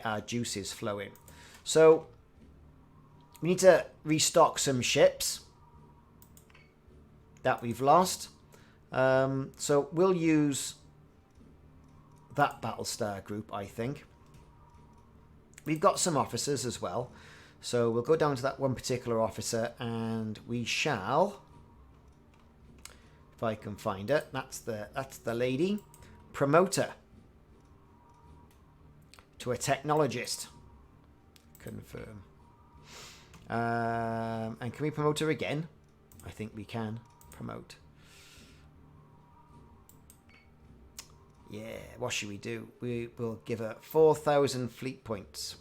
our juices flowing. So we need to restock some ships that we've lost. So we'll use that Battlestar group, I think. We've got some officers as well. So we'll go down to that one particular officer and we shall, if I can find it, that's the lady, promote her to a technologist. Confirm. And can we promote her again? I think we can promote. Yeah, what should we do? We will give her 4,000 fleet points.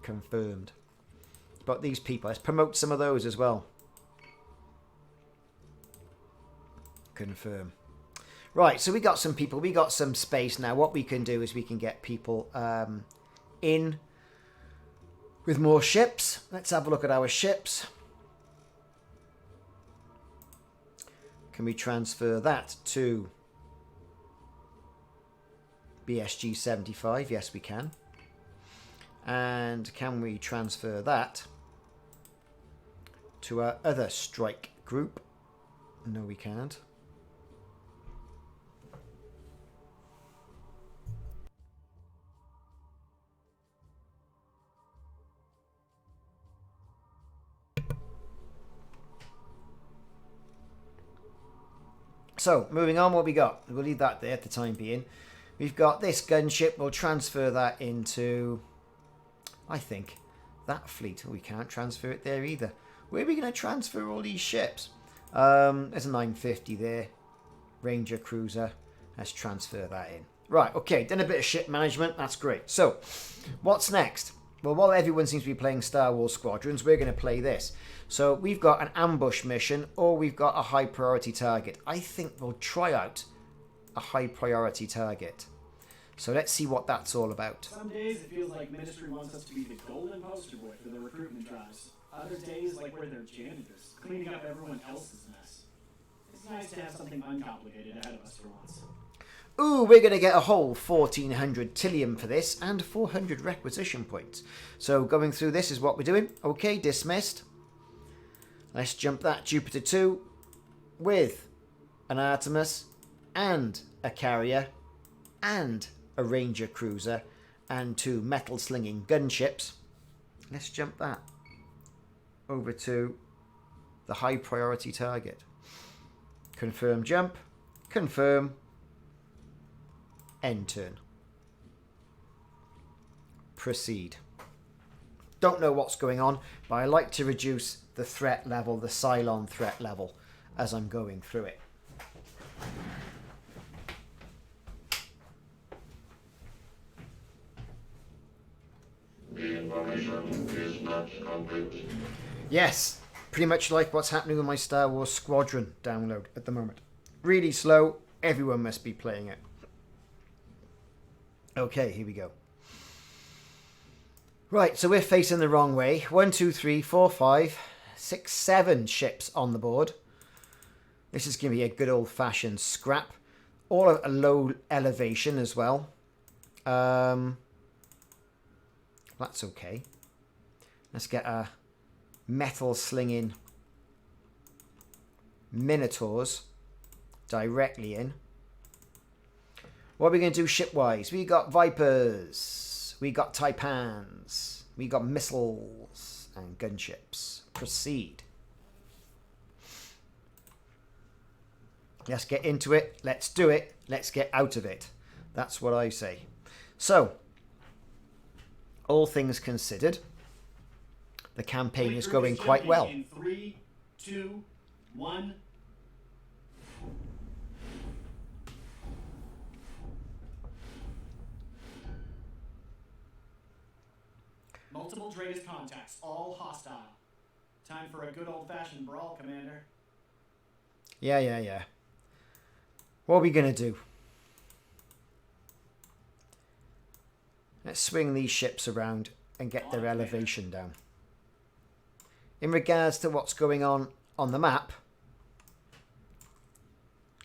Confirmed. But these people, let's promote some of those as well. Confirm. Right, so we got some people, we got some space now. What we can do is we can get people in with more ships. Let's have a look at our ships. Can we transfer that to BSG 75? Yes, we can. And can we transfer that to our other strike group? No, we can't. So, moving on, what we got? We'll leave that there at the time being. We've got this gunship. We'll transfer that into, I think, that fleet. We can't transfer it there either. Where are we going to transfer all these ships? There's a 950 there. Ranger cruiser. Let's transfer that in. Right, okay. Done a bit of ship management. That's great. So, what's next? Well, while everyone seems to be playing Star Wars Squadrons, we're going to play this. So we've got an ambush mission or we've got a high priority target. I think we'll try out a high priority target. So let's see what that's all about. Some days it feels like Ministry wants us to be the golden poster boy for the recruitment drives. Other days like we're their janitors, cleaning up everyone else's mess. It's nice to have something uncomplicated ahead of us for once. Ooh, we're going to get a whole 1,400 Tillium for this and 400 requisition points. So going through this is what we're doing. Okay, dismissed. Let's jump that Jupiter 2 with an Artemis and a carrier and a Ranger cruiser and 2 metal slinging gunships. Let's jump that over to the high priority target. Confirm jump. Confirm. End turn. Proceed. Don't know what's going on, but I like to reduce the threat level, the Cylon threat level, as I'm going through it. The information is not complete. Yes, pretty much like what's happening with my Star Wars Squadron download at the moment. Really slow, everyone must be playing it. Okay, here we go. Right, so we're facing the wrong way. 1, 2, 3, 4, 5, 6, 7 ships on the board. This is going to be a good old-fashioned scrap. All at a low elevation as well. That's okay. Let's get a metal slinging Minotaurs directly in. What are we going to do ship-wise? We got Vipers. We got Taipans. We got missiles and gunships. Proceed. Let's get into it. Let's do it. Let's get out of it. That's what I say. So, all things considered, the campaign is going quite well. In 3, 2, 1. Multiple Dratus contacts, all hostile. Time for a good old-fashioned brawl, Commander. Yeah. What are we going to do? Let's swing these ships around and get their elevation down. In regards to what's going on the map,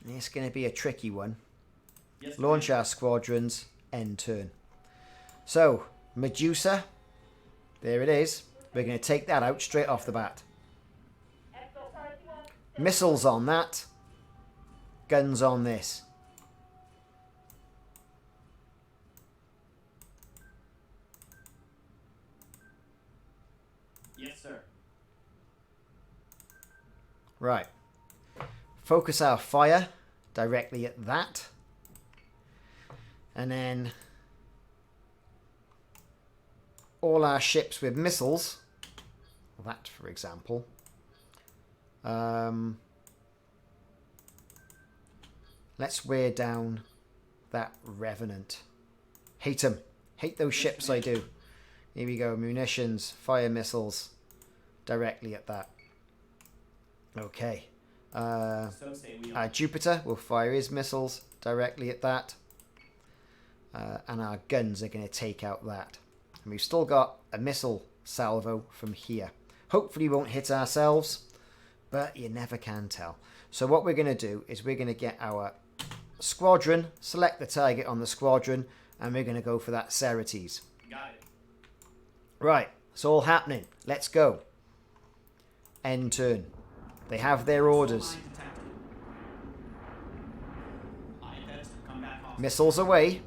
it's going to be a tricky one. Yes, Launch our squadrons end turn. So, Medusa, there it is. We're going to take that out straight off the bat. Missiles on that. Guns on this. Yes, sir. Right. Focus our fire directly at that. And then all our ships with missiles, that for example, let's wear down that Revenant. Hate them. Hate those ships, I do. Here we go. Munitions, fire missiles, directly at that. Okay. Our Jupiter will fire his missiles directly at that. And our guns are going to take out that. And we've still got a missile salvo from here. Hopefully we won't hit ourselves, but you never can tell. So what we're going to do is we're going to get our squadron, select the target on the squadron, and we're going to go for that Ceretes. Got it. Right, it's all happening. Let's go. End turn. They have their orders. Missiles away.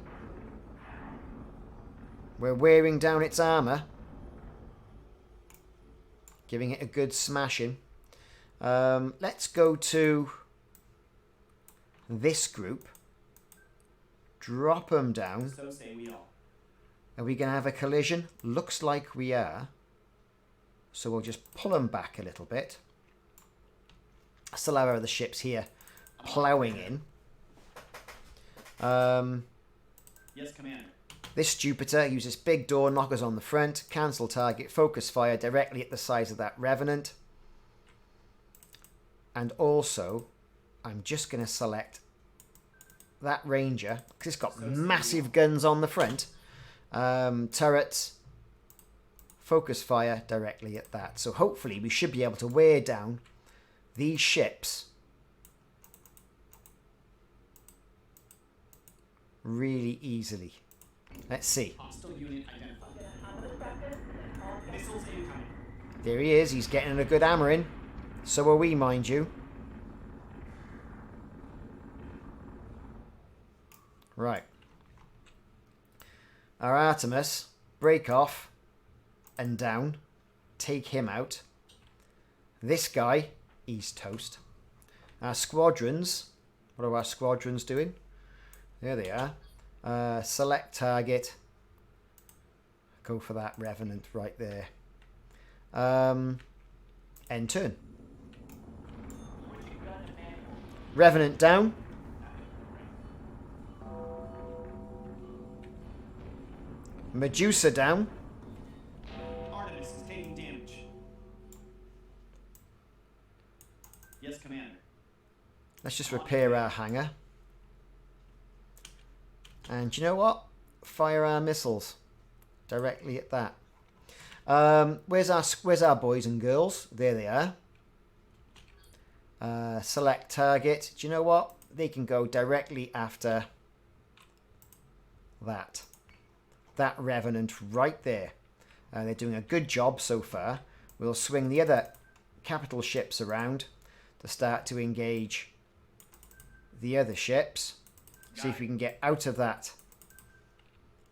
We're wearing down its armour. Giving it a good smashing. Let's go to this group. Drop them down. So say we all. Are we going to have a collision? Looks like we are. So we'll just pull them back a little bit. Still have our other ships here ploughing in. Yes, Commander. This Jupiter uses big door knockers on the front. Cancel target. Focus fire directly at the size of that Revenant. And also, I'm just going to select that Ranger, because it's got massive guns on the front. Turrets. Focus fire directly at that. So hopefully we should be able to wear down these ships really easily. Let's see. Hostile unit identified. Missiles incoming. There he is. He's getting a good hammer in. So are we, mind you. Right. Our Artemis, break off and down. Take him out. This guy, he's toast. Our squadrons, what are our squadrons doing? There they are. Select target. Go for that Revenant right there. End turn. Revenant down. Medusa down. Artemis is taking damage. Yes, Commander. Let's just repair our hangar. And you know what? Fire our missiles directly at that. Where's our boys and girls? There they are. Select target. Do you know what? They can go directly after that. That Revenant right there. They're doing a good job so far. We'll swing the other capital ships around to start to engage the other ships. See if we can get out of that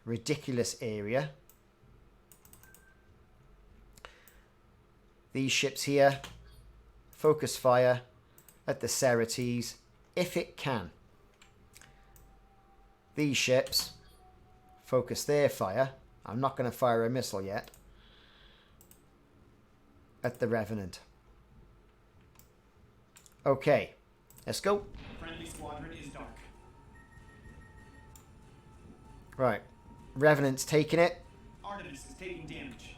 ridiculous area. These ships here, focus fire at the Ceretes if it can. These ships, focus their fire. I'm not going to fire a missile yet. At the Revenant. Okay, let's go. Friendly squadron is dark. Right, Revenant's taking it. Artemis is taking damage.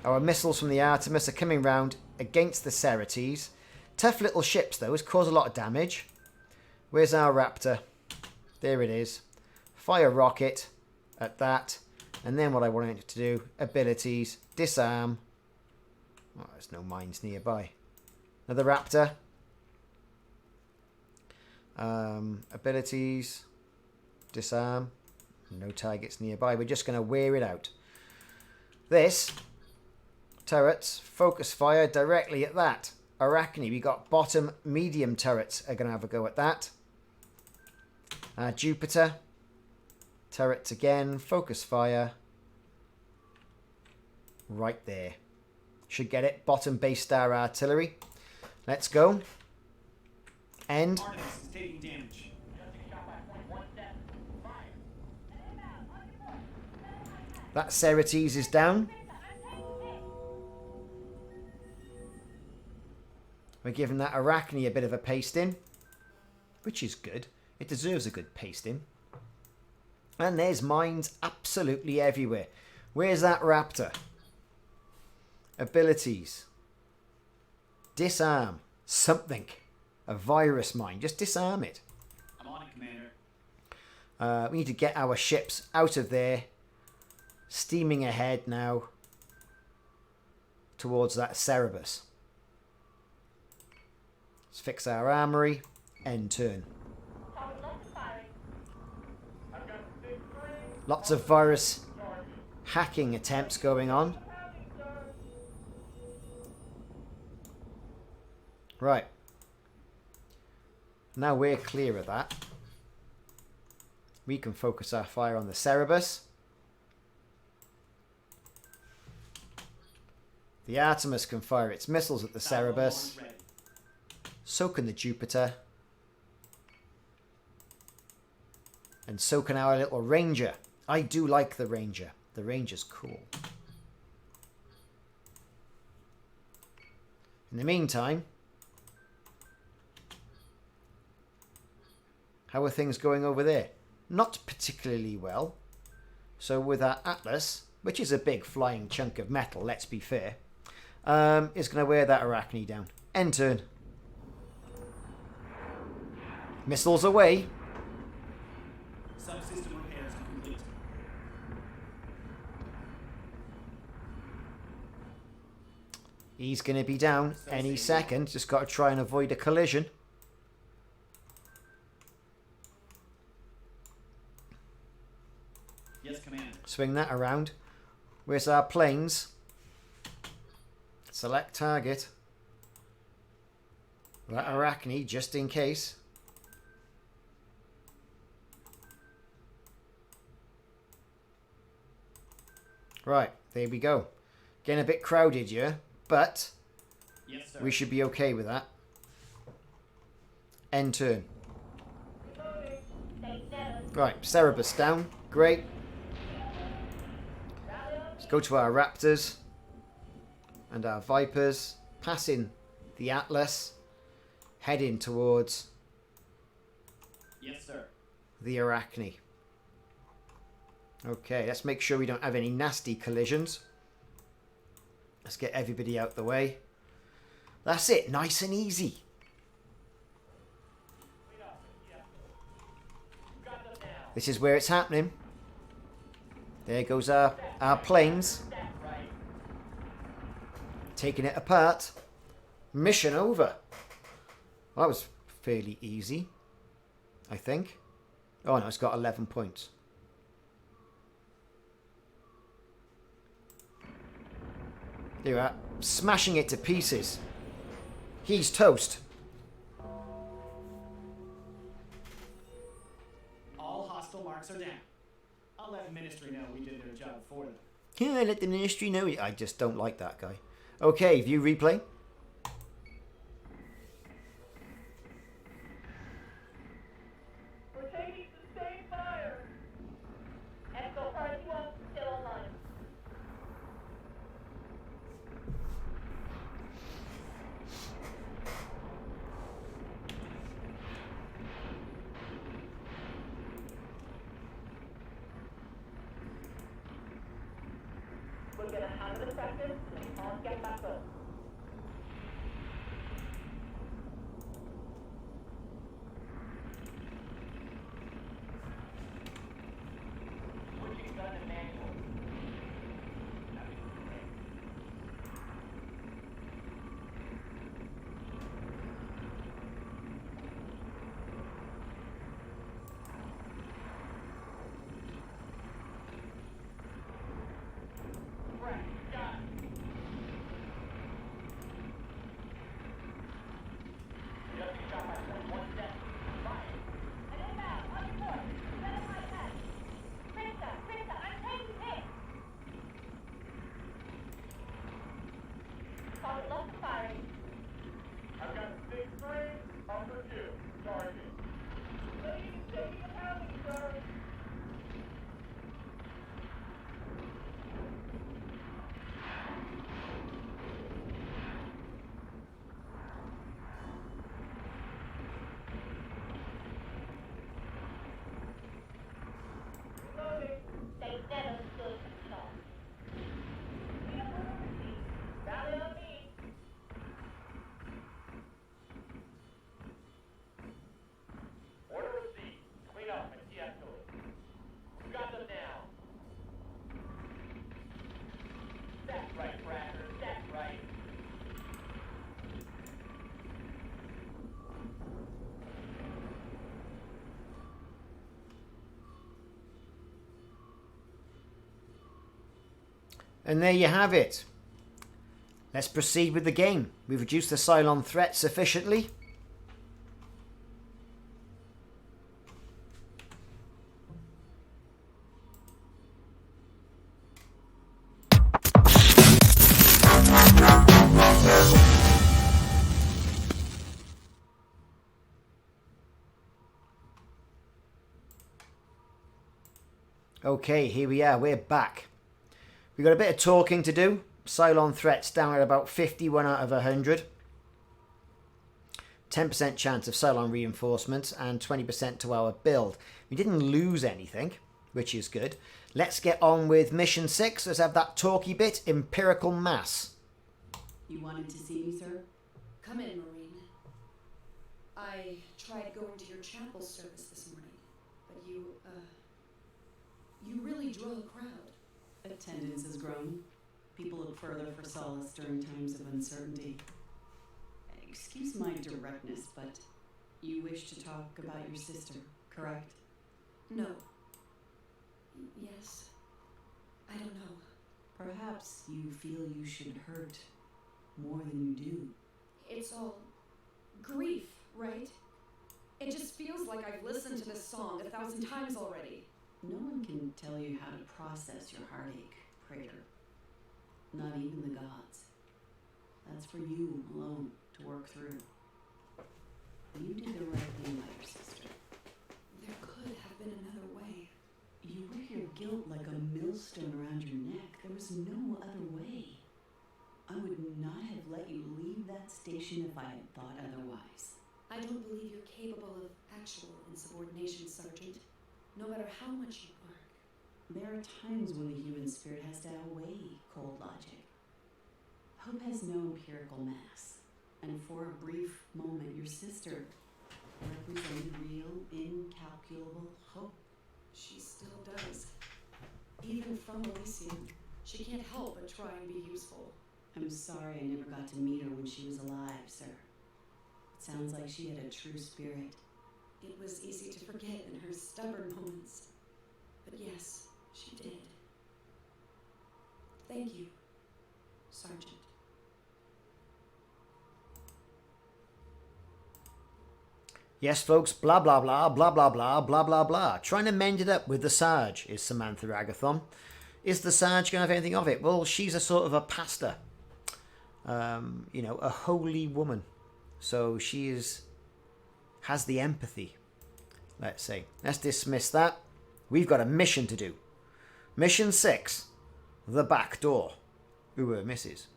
Our missiles from the Artemis are coming round against the Ceretes. Tough little ships, though. It's caused a lot of damage. Where's our Raptor? There it is. Fire rocket at that. And then what I wanted it to do, abilities, disarm. Oh, there's no mines nearby. Another Raptor. Abilities, disarm. No targets nearby. We're just going to wear it out. This turrets focus fire directly at that. Arachne, we got bottom medium turrets are going to have a go at that. Jupiter. Turrets again. Focus fire. Right there. Should get it. Bottom base star artillery. Let's go. End. Artemis is taking damage. That Ceretes is down. We're giving that Arachne a bit of a pasting, which is good. It deserves a good pasting. And there's mines absolutely everywhere. Where's that Raptor? Abilities. Disarm. Something. A virus mine. Just disarm it. I'm on it, Commander. We need to get our ships out of there. Steaming ahead now towards that Cerebus. Let's fix our armory. End turn. Lots of virus hacking attempts going on. Right. Now we're clear of that. We can focus our fire on the Cerebus. The Artemis can fire its missiles at the Cerebus. So can the Jupiter. And so can our little Ranger. I do like the Ranger. The Ranger's cool. In the meantime, how are things going over there? Not particularly well. So with our Atlas, which is a big flying chunk of metal, let's be fair, is going to wear that Arachne down. End turn. Missiles away. Subsystem repairs are complete. He's going to be down any second. Just got to try and avoid a collision. Yes, Commander. Swing that around. Where's our planes? Select target. That Arachne, just in case. Right, there we go. Getting a bit crowded here, but Yes, sir. we should be okay with that. End turn. Right, Cerebus down. Great. Let's go to our Raptors and our Vipers. Passing the Atlas. Heading towards Yes, sir. the Arachne. Okay, let's make sure we don't have any nasty collisions. Let's get everybody out the way. That's it, nice and easy. This is where it's happening. There goes our planes. Taking it apart. Mission over. Well, that was fairly easy, I think. Oh no, it's got 11 points. There you are. Smashing it to pieces. He's toast. All hostile marks are down. I'll let Ministry know we did their job for them. Yeah, let the Ministry know. I just don't like that guy. Okay, view replay. We're taking sustained fire. Echo Party 1 still online. We're gonna have the practice and we can't get back up. Switching gun and manual. And there you have it. Let's proceed with the game. We've reduced the Cylon threat sufficiently. Okay, here we are. We're back. We've got a bit of talking to do. Cylon threats down at about 51 out of 100. 10% chance of Cylon reinforcements and 20% to our build. We didn't lose anything, which is good. Let's get on with mission 6. Let's have that talky bit, empirical mass. You wanted to see me, sir? Come in, Marine. I tried going to your chapel service this morning, but you really draw a crowd. Attendance has grown. People look further for solace during times of uncertainty. Excuse my directness, but you wish to talk about your sister, correct? No. Yes. I don't know. Perhaps you feel you should hurt more than you do. It's all grief, right? It just feels like I've listened to this song 1,000 times already. No one can tell you how to process your heartache, Praetor. Not even the gods. That's for you alone to work through. You did the right thing by your sister. There could have been another way. You wear your guilt like a millstone around your neck. There was no other way. I would not have let you leave that station if I had thought otherwise. I don't believe you're capable of actual insubordination, Sergeant. No matter how much you bark. There are times when the human spirit has to outweigh cold logic. Hope has no empirical mass, and for a brief moment your sister represented real, incalculable hope. She still does. Even from Elysium, she can't help but try and be useful. I'm sorry I never got to meet her when she was alive, sir. It sounds like she had a true spirit. It was easy to forget in her stubborn moments. But yes, she did. Thank you, Sergeant. Yes, folks, blah, blah, blah, blah, blah, blah, blah, blah, blah. Trying to mend it up with the Sarge is Samantha Agathon. Is the Sarge going to have anything of it? Well, she's a sort of a pastor. You know, a holy woman. So she has the empathy, let's say. Let's dismiss that. We've got a mission to do. Mission 6, the back door. Ooh, misses.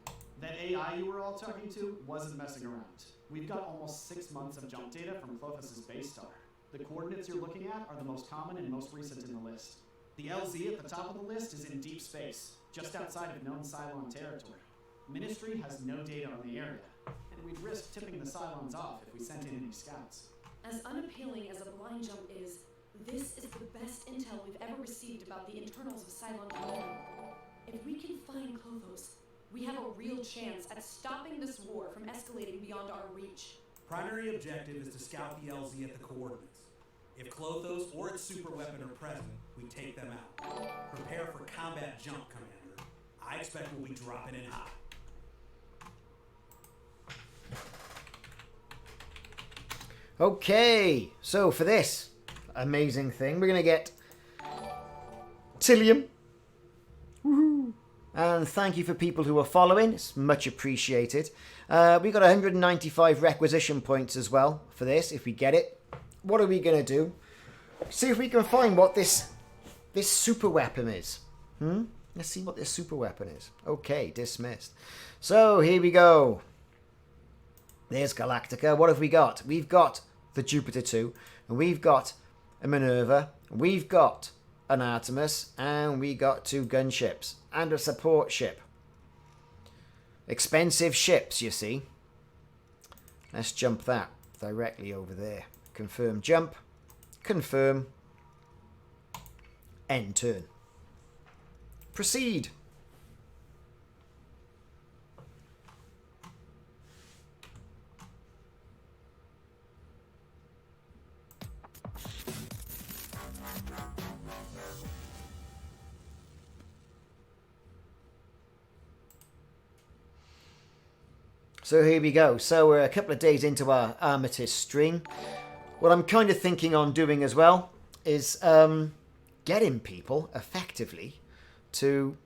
That AI you were all talking to wasn't messing around. We've got almost 6 months of jump data from CLOTHOS' base star. The coordinates you're looking at are the most common and most recent in the list. The LZ at the top of the list is in deep space, just outside of known Cylon territory. Ministry has no data on the area, and we'd risk tipping the Cylons off if we sent in any scouts. As unappealing as a blind jump is, this is the best intel we've ever received about the internals of Cylon Colonial. If we can find CLOTHOS, we have a real chance at stopping this war from escalating beyond our reach. Primary objective is to scout the LZ at the coordinates. If CLOTHOS or its superweapon are present, we take them out. Prepare for combat jump, Commander. I expect we'll be dropping in hot. Okay, so for this amazing thing, we're going to get Tillium. Woohoo! And thank you for people who are following. It's much appreciated. We got 195 requisition points as well for this, if we get it. What are we going to do? See if we can find what this super weapon is. Let's see what this super weapon is. Okay, dismissed. So, here we go. There's Galactica. What have we got? We've got the Jupiter 2. And we've got a Minerva. We've got an Artemis. And we got 2 gunships. And a support ship. Expensive ships, you see. Let's jump that directly over there. Confirm jump. Confirm. End turn. Proceed. So here we go. So we're a couple of days into our Armistice stream. What I'm kind of thinking on doing as well is getting people effectively to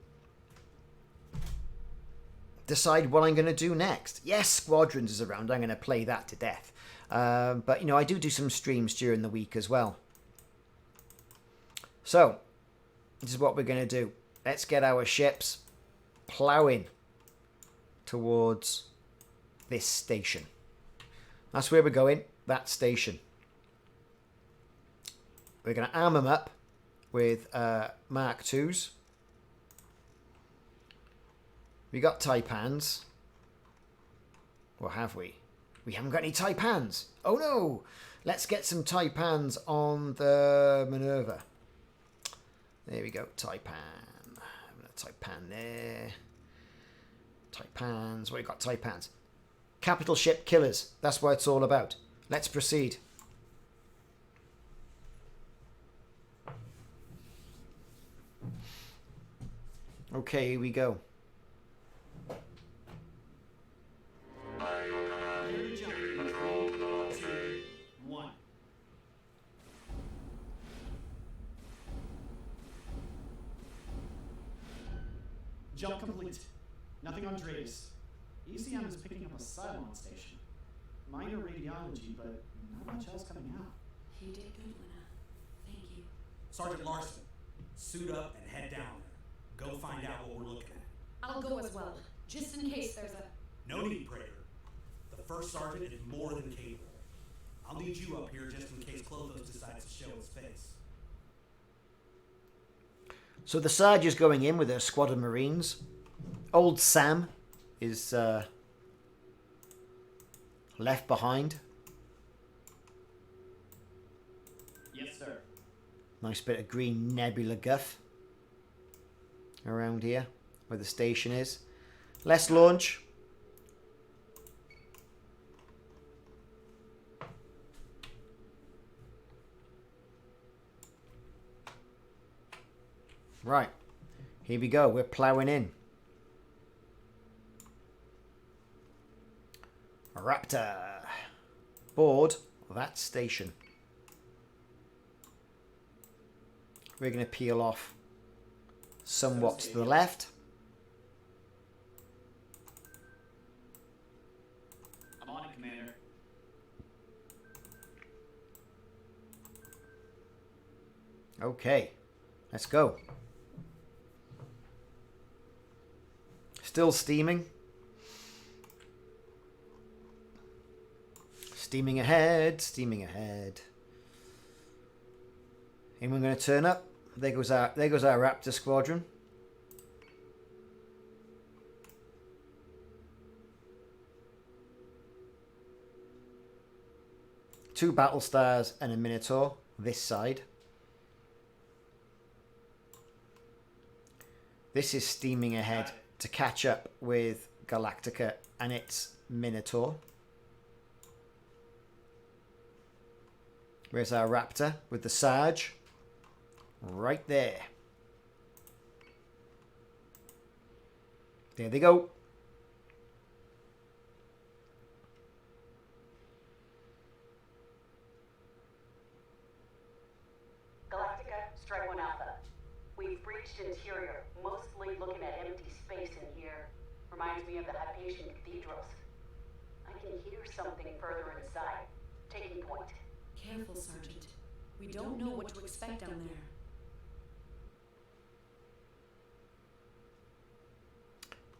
decide what I'm going to do next. Yes, Squadrons is around. I'm going to play that to death. But, you know, I do some streams during the week as well. So, this is what we're going to do. Let's get our ships ploughing towards this station. That's where we're going, that station. We're going to arm them up with Mark IIs. We got Taipans. Or have we? We haven't got any Taipans. Oh no! Let's get some Taipans on the Minerva. There we go, Taipan. Taipan there. Taipans. What have we got? Taipans. Capital ship killers. That's what it's all about. Let's proceed. Okay, here we go. Jump complete. Nothing on Dreyfus. ECM is picking up a Cylon station. Minor radiology, but not much else coming out. You did good, Lena. Thank you. Sergeant Larson, suit up and head down there. Go find out what we're looking at. I'll go as well, just in case there's a... No need, Prater. The first sergeant is more than capable. I'll need you up here just in case CLOTHOS decides to show his face. So the Sarge is going in with a squad of Marines. Old Sam is left behind. Yes, sir. Nice bit of green nebula guff around here where the station is. Let's launch. Right, here we go. We're ploughing in. Raptor. Board that station. We're going to peel off somewhat to the left. I'm on it, Commander. Okay, let's go. Still steaming. Steaming ahead, steaming ahead. Anyone going to turn up? There goes our Raptor squadron. Two Battlestars and a Minotaur this side. This is steaming ahead to catch up with Galactica and its Minotaur. Where's our Raptor with the Sarge? Right there. There they go. Galactica, Strike 1 Alpha. We've breached interior, mostly looking at empty space in here. Reminds me of the Hypatian cathedrals. I can hear something further inside. Taking point. Careful, Sergeant. We don't know what to expect down there.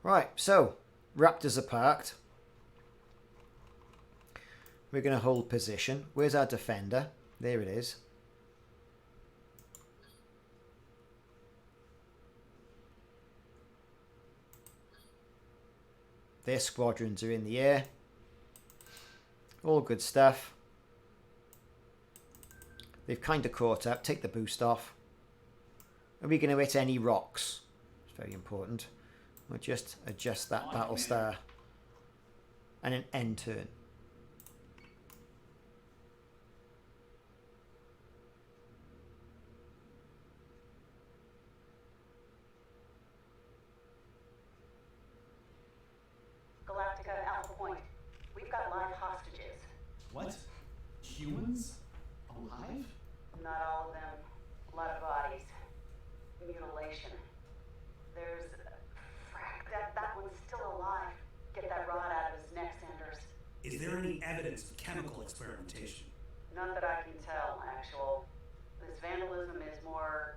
Right, so Raptors are parked. We're going to hold position. Where's our defender? There it is. Their squadrons are in the air. All good stuff. They've kind of caught up. Take the boost off. Are we going to hit any rocks? It's very important. We'll just adjust that Battlestar and an end turn. Galactica, Alpha Point. What? Humans? Alive? Not all of them. A lot of bodies. Mutilation. There's... Frack, that one's still alive. Get that rod out of his neck, Sanders. Is there any evidence of chemical experimentation? None that I can tell, actual. This vandalism is more...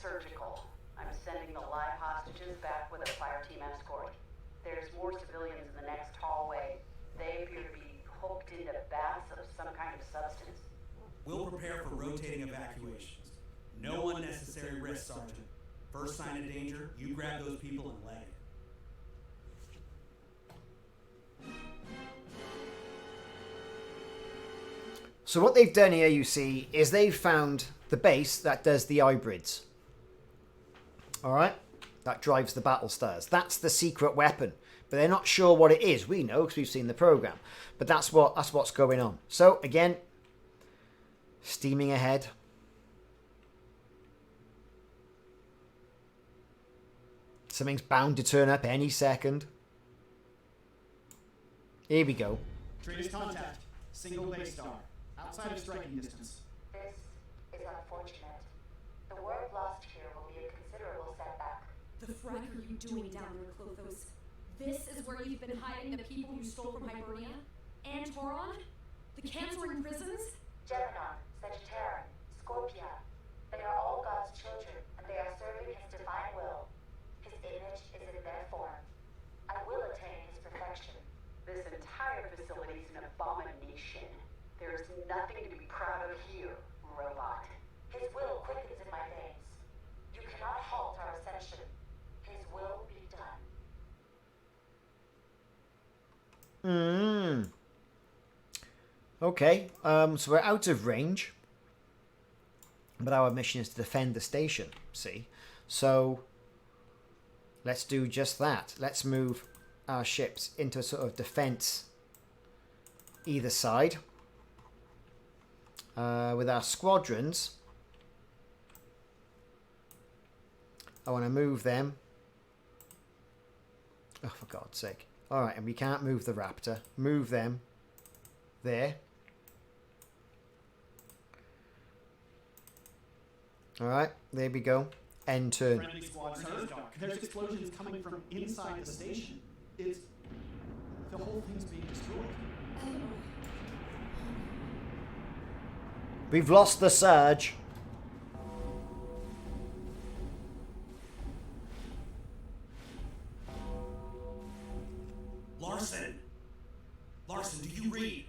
surgical. I'm sending the live hostages back with a fire team escort. There's more civilians in the next hallway. They appear to be hooked into baths of some kind of substance. We'll prepare for rotating evacuations. No unnecessary risk, Sergeant. First sign of danger, you grab those people and leg it. So what they've done here, you see, is they've found the base that does the hybrids. Alright? That drives the Battlestars. That's the secret weapon. But they're not sure what it is. We know because we've seen the program. But that's what's going on. So, again, steaming ahead. Something's bound to turn up any second. Here we go. Trace contact. Single base star. Outside of striking distance. This is unfortunate. The world lost here will be a considerable setback. The frack are you doing down there, CLOTHOS? This is where you've been hiding the people you stole from Hibernia? And Tauron? The cancer-ridden prisons? Gemini, Sagittarian, Scorpia. They are all God's children, and they are serving His divine will. His image is in their form. I will attain His perfection. This entire facility is an abomination. There's nothing to be proud of here, robot. His will quickens in my veins. You cannot halt our ascension. His will be done. Okay, so we're out of range. But our mission is to defend the station, see? So, let's do just that. Let's move our ships into a sort of defense either side. With our squadrons, I want to move them. Oh, for God's sake. Alright, and we can't move the Raptor. Move them there. Alright, there we go. End turn. Friendly squad turret dark. There's explosions coming from inside the station. It's... the whole thing's being destroyed. We've lost the surge. Larson! Larson, do you read?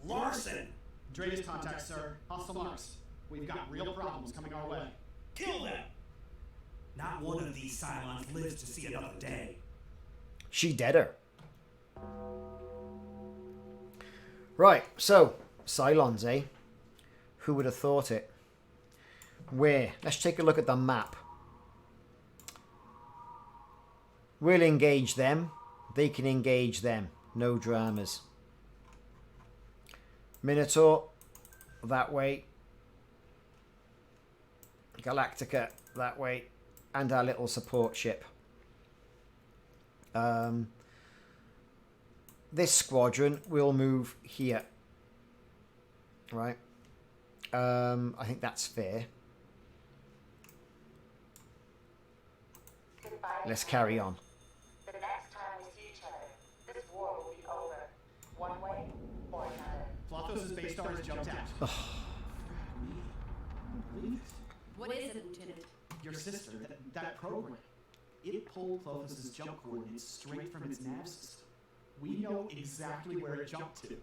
Larson! Trace contact, sir. Hostile marks. We've got real problems coming our way. Kill them! Not one of these Cylons lives to see another day. She dead her. Right, so, Cylons, eh? Who would have thought it? Where? Let's take a look at the map. We'll engage them. They can engage them. No dramas. Minotaur, that way. Galactica, that way. And our little support ship. This squadron will move here. Right. I think that's fair. Goodbye. Let's carry on. The next time we see each other, this war will be over. One way or another. CLOTHOS' base star has jumped out. What is it, Lieutenant? Your sister, that program. It pulled CLOTHOS' jump coordinates straight from its nav system. We know exactly where it jumped to.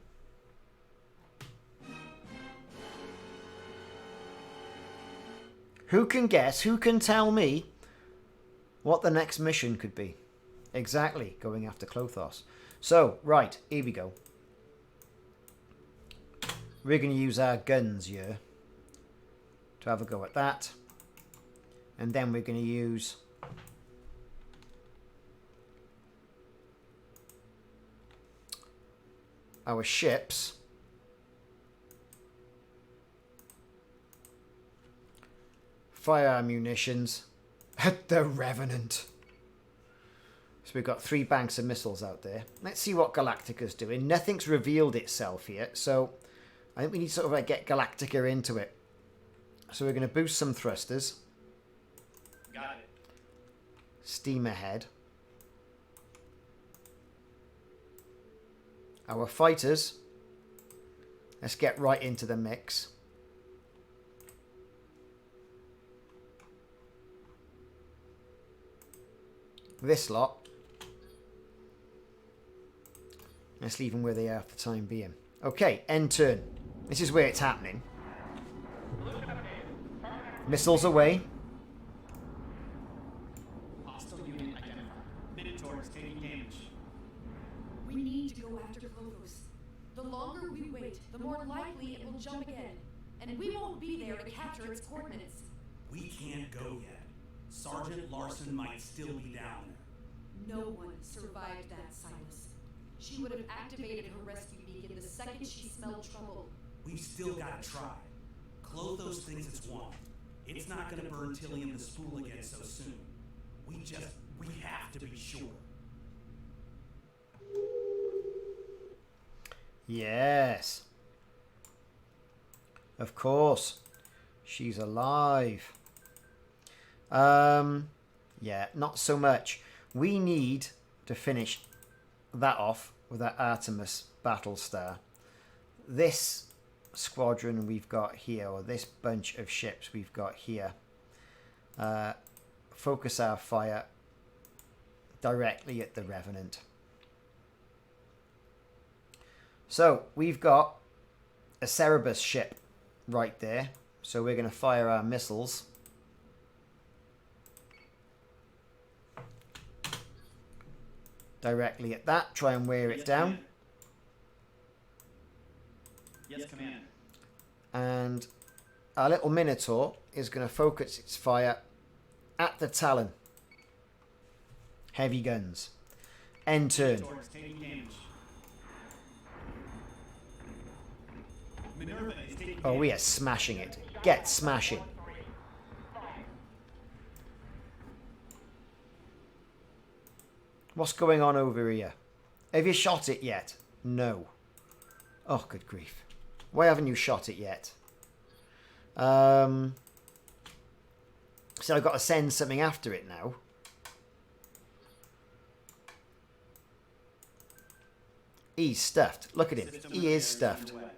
Who can guess? Who can tell me what the next mission could be? Exactly, going after CLOTHOS. So, right, here we go. We're going to use our guns here to have a go at that. And then we're going to use our ships fire our munitions at the Revenant. So we've got 3 banks of missiles out there. Let's see what Galactica's doing. Nothing's revealed itself yet, so I think we need to sort of like get Galactica into it. So we're going to boost some thrusters. Got it. Steam ahead. Our fighters. Let's get right into the mix. This lot. Let's leave them where they are for the time being. Okay, end turn. This is where it's happening. Missiles away. Hostile unit identified. Minotaur is taking damage. We need to go after CLOTHOS. The longer we wait, the more likely it will jump again. And we won't be there to capture its coordinates. We can't go yet. Sergeant Larson might still be down there. No one survived that, Silas. She would have activated her rescue beacon the second she smelled trouble. We've still got to try. CLOTHOS thinks it's wanted. It's not going to burn Tilly and the spool again so soon. We have to be sure. Yes. Of course. She's alive. Yeah, not so much. We need to finish that off with that Artemis Battlestar. This squadron we've got here, or this bunch of ships we've got here, focus our fire directly at the Revenant. So we've got a Cerberus ship right there, so we're going to fire our missiles directly at that, try and wear it down. Yes, Commander. And our little Minotaur is going to focus its fire at the Talon. Heavy guns. End turn. Minotaur is taking damage. Minerva is taking Oh, damage. we are smashing it. Get smashing. What's going on over here? Have you shot it yet? No. Oh, good grief. Why haven't you shot it yet? So I've got to send something after it now. He's stuffed. Look at him. System He is repairs stuffed. underway.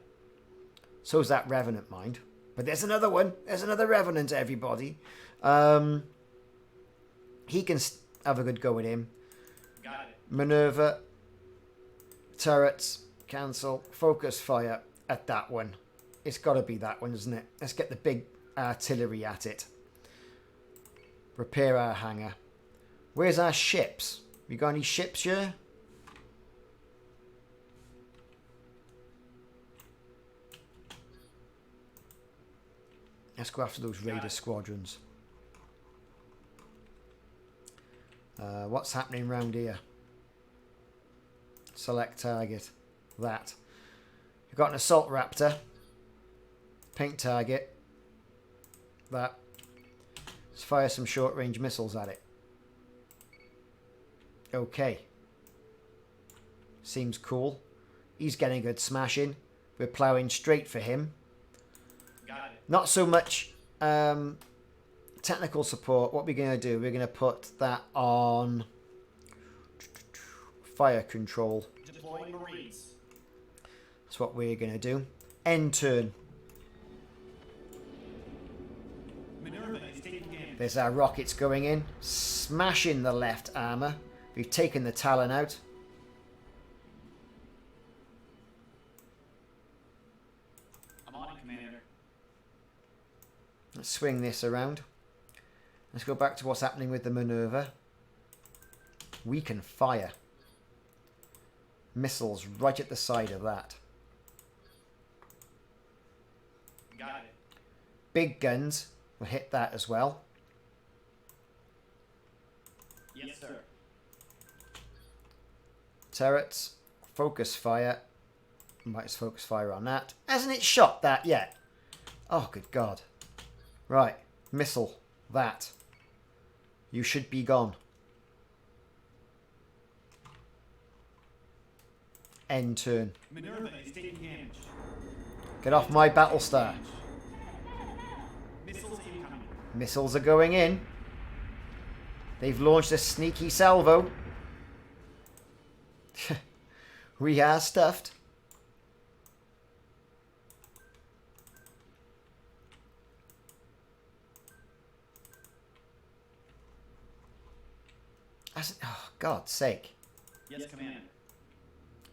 So's that Revenant, mind. But there's another one. There's another Revenant, everybody. He can have a good go at him. Got it. Minerva. Turrets. Cancel. Focus fire at that one. It's got to be that one, isn't it? Let's get the big artillery at it. Repair our hangar. Where's our ships? We got any ships here? Let's go after those Raider squadrons. What's happening round here? Select target. That. We've got an Assault Raptor. Paint target. That. Let's fire some short-range missiles at it. Okay. Seems cool. He's getting a good smashing. We're ploughing straight for him. Got it. Not so much technical support. What we're going to do, we're going to put that on fire control. Deploying Marines. That's what we're going to do. End turn. Minerva is taking damage. There's our rockets going in. Smashing the left armour. We've taken the Talon out. I'm on it, Commander. Let's swing this around. Let's go back to what's happening with the Minerva. We can fire missiles right at the side of that. Got it. Big guns will hit that as well. Yes, sir. Turrets, focus fire. Might just focus fire on that. Hasn't it shot that yet? Oh, good God. Right, missile, that. You should be gone. End turn. Minerva is taking damage. Get off my Battlestar. Missiles incoming. Missiles are going in. They've launched a sneaky salvo. We are stuffed. Oh, God's sake. Yes, Commander.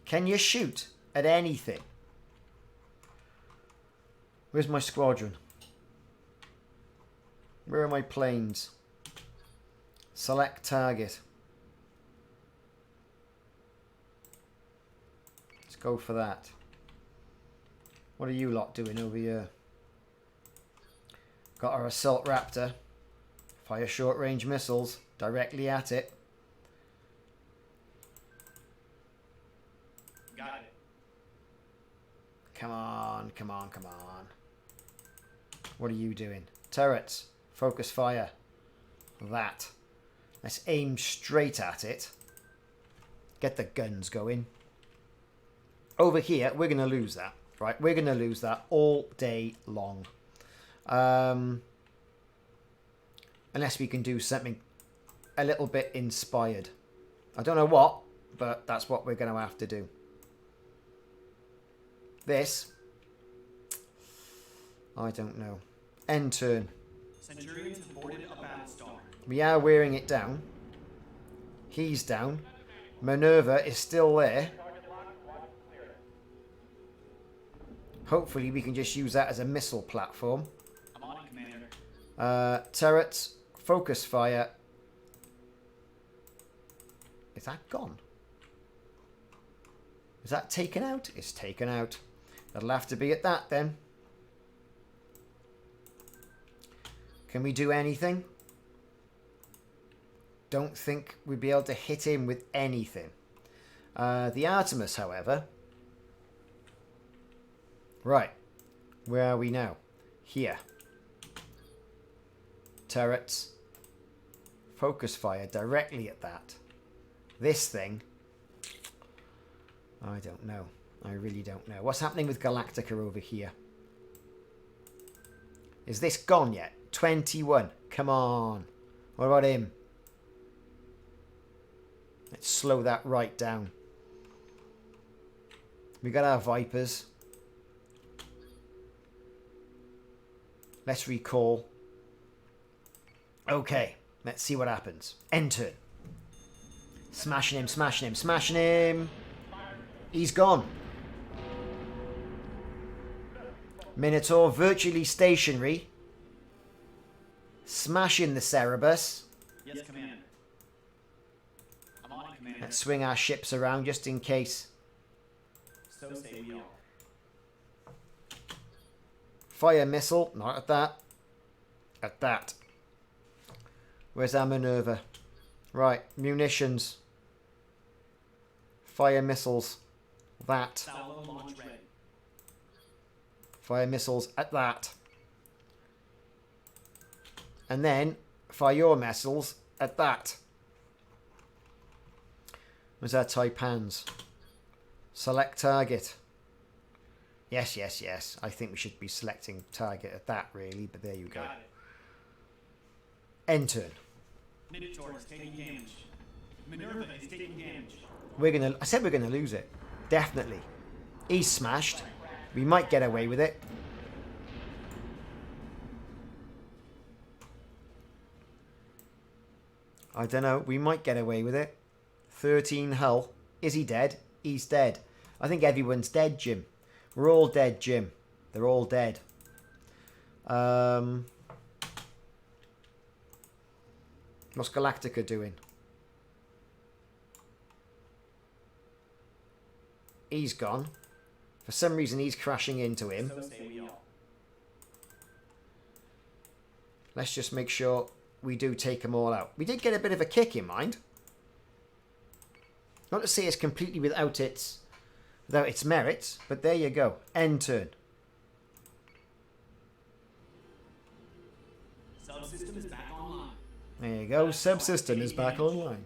Can you shoot at anything? Where's my squadron? Where are my planes? Select target. Let's go for that. What are you lot doing over here? Got our assault raptor. Fire short range missiles directly at it. Got it. Come on, come on, come on. What are you doing? Turrets. Focus fire. That. Let's aim straight at it. Get the guns going. Over here, we're going to lose that. Right, we're going to lose that all day long. Unless we can do something a little bit inspired. I don't know what, but that's what we're going to have to do. This. I don't know. End turn. Centurions have boarded a Battlestar. We are wearing it down. He's down. Minerva is still there. Hopefully we can just use that as a missile platform. I'm on it, Commander. Turrets. Focus fire. Is that gone? Is that taken out? It's taken out. That'll have to be at that then. Can we do anything? Don't think we'd be able to hit him with anything. The Artemis, however. Right. Where are we now? Here. Turrets. Focus fire directly at that. This thing. I don't know. I really don't know. What's happening with Galactica over here? Is this gone yet? 21. Come on. What about him? Let's slow that right down. We got our Vipers. Let's recall. Okay. Let's see what happens. Enter. Smashing him, smashing him, smashing him. He's gone. Minotaur virtually stationary. Smashing the Cerebus. Yes, Commander. I'm on it, Commander. Let's swing our ships around just in case. So say we all. Fire missile. Not at that. At that. Where's our Minerva? Right. Munitions. Fire missiles. That. Salvo launch ready. Fire missiles at that. And then fire your missiles at that. Where's our Taipans? Select target. Yes, yes, yes. I think we should be selecting target at that, really. But there you go. Got it. End turn. Minotaur is taking damage. Minerva is taking damage. I said we're gonna lose it. Definitely. He's smashed. We might get away with it. I don't know. We might get away with it. 13 hull. Is he dead? He's dead. I think everyone's dead, Jim. We're all dead, Jim. They're all dead. What's Galactica doing? He's gone. For some reason, he's crashing into him. So say we all. Let's just make sure we do take them all out. We did get a bit of a kick in mind. Not to say it's completely without its merits, but there you go. End turn. Subsystem is back online. There you go. Subsystem is back online.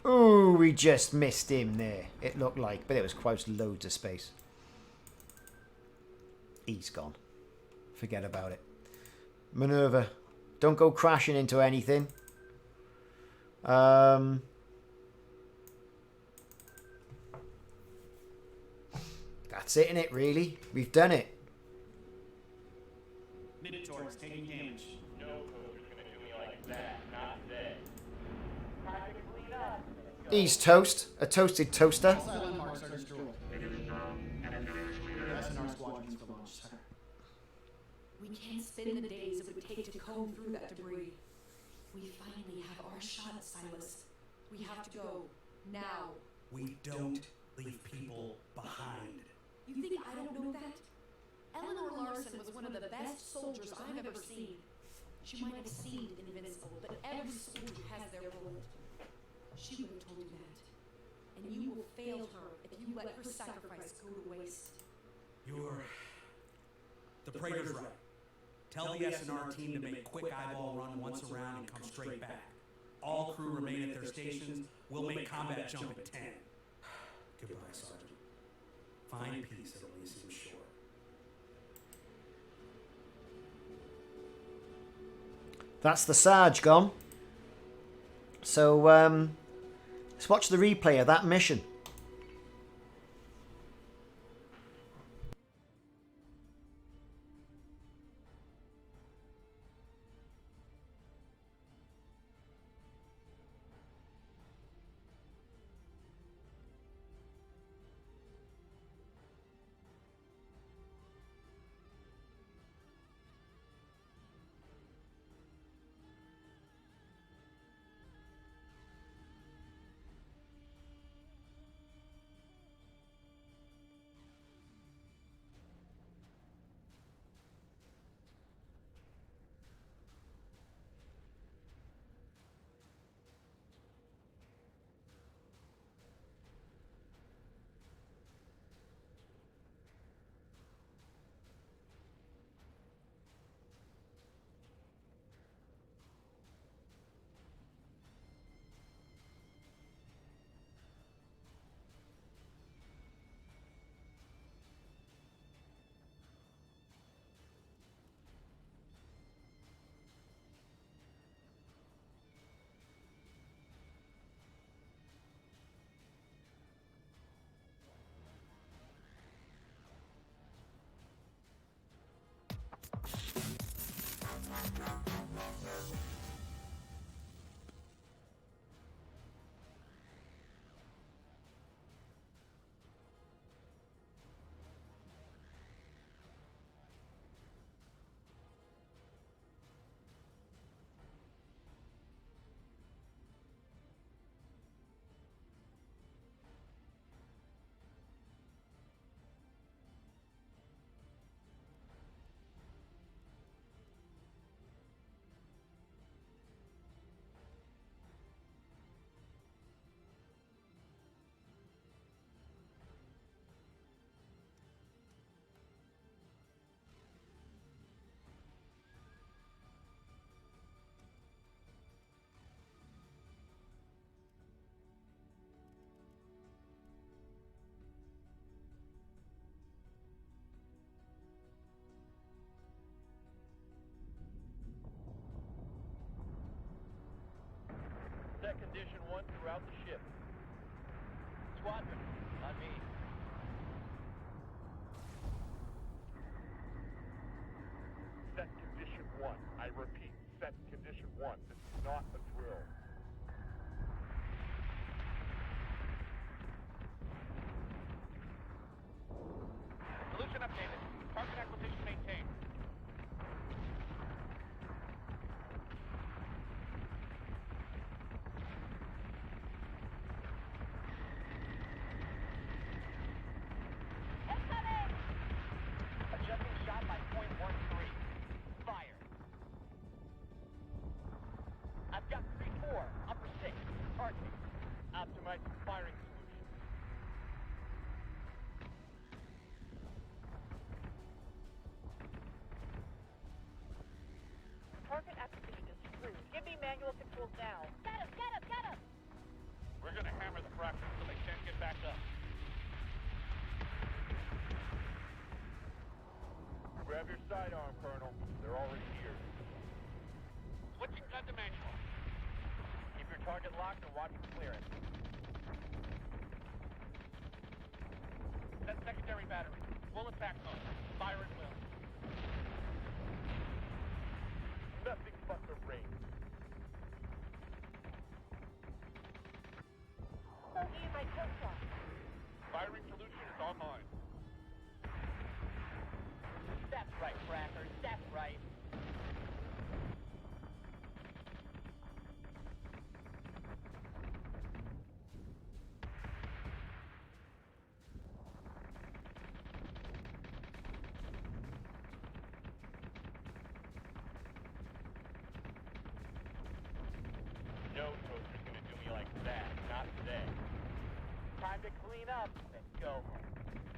Ooh, we just missed him there. It looked like, but it was quite loads of space. He's gone. Forget about it. Maneuver. Don't go crashing into anything. That's it, innit, really? We've done it. Minotaur's taking damage. No coder's gonna do me like that, not today. He's toast. A toasted toaster. Cylon marks are destroyed. SNR squadrons to launch, sir. We can't spend the days it would take to comb through that debris. We finally have our shot, Silas. We have to go. Now. We don't leave people behind. You think I don't know that? Eleanor Larson was one of the best soldiers I've ever seen. She might have seemed invincible, but every soldier has their bullet. She would have told you that. And you will fail her if you let her sacrifice go to waste. The Praetor's right. Tell the SNR team to make a quick eyeball run once around and come straight back. All crew remain at their stations. We'll make combat jump at 10. Goodbye, Sergeant. Find peace at Elysium Shore. That's the Sarge gone. So, let's watch the replay of that mission. Set condition 1 throughout the ship. Squadron, on me. Set condition 1. I repeat, set condition 1. This is not a drill. Solution updated. Target acquisition maintained. Adjusting shot by .13. Fire. I've got 3-4, upper 6. Targeting. Optimize firing solution. Target acquisition is through. Give me manual controls now. Got him! Got him! Got him! We're gonna hammer the fractures so they can't get back up. Grab your sidearm, Colonel. They're already here. Switching gun to manual. Keep your target locked and watch for clearance. Set secondary battery. Full attack mode. Fire at will. Nothing but the rain. Bogey in my coat shot. Firing solution is online. That's right, Crackers. That's right. No toaster's gonna do me like that. Not today. Time to clean up and go home.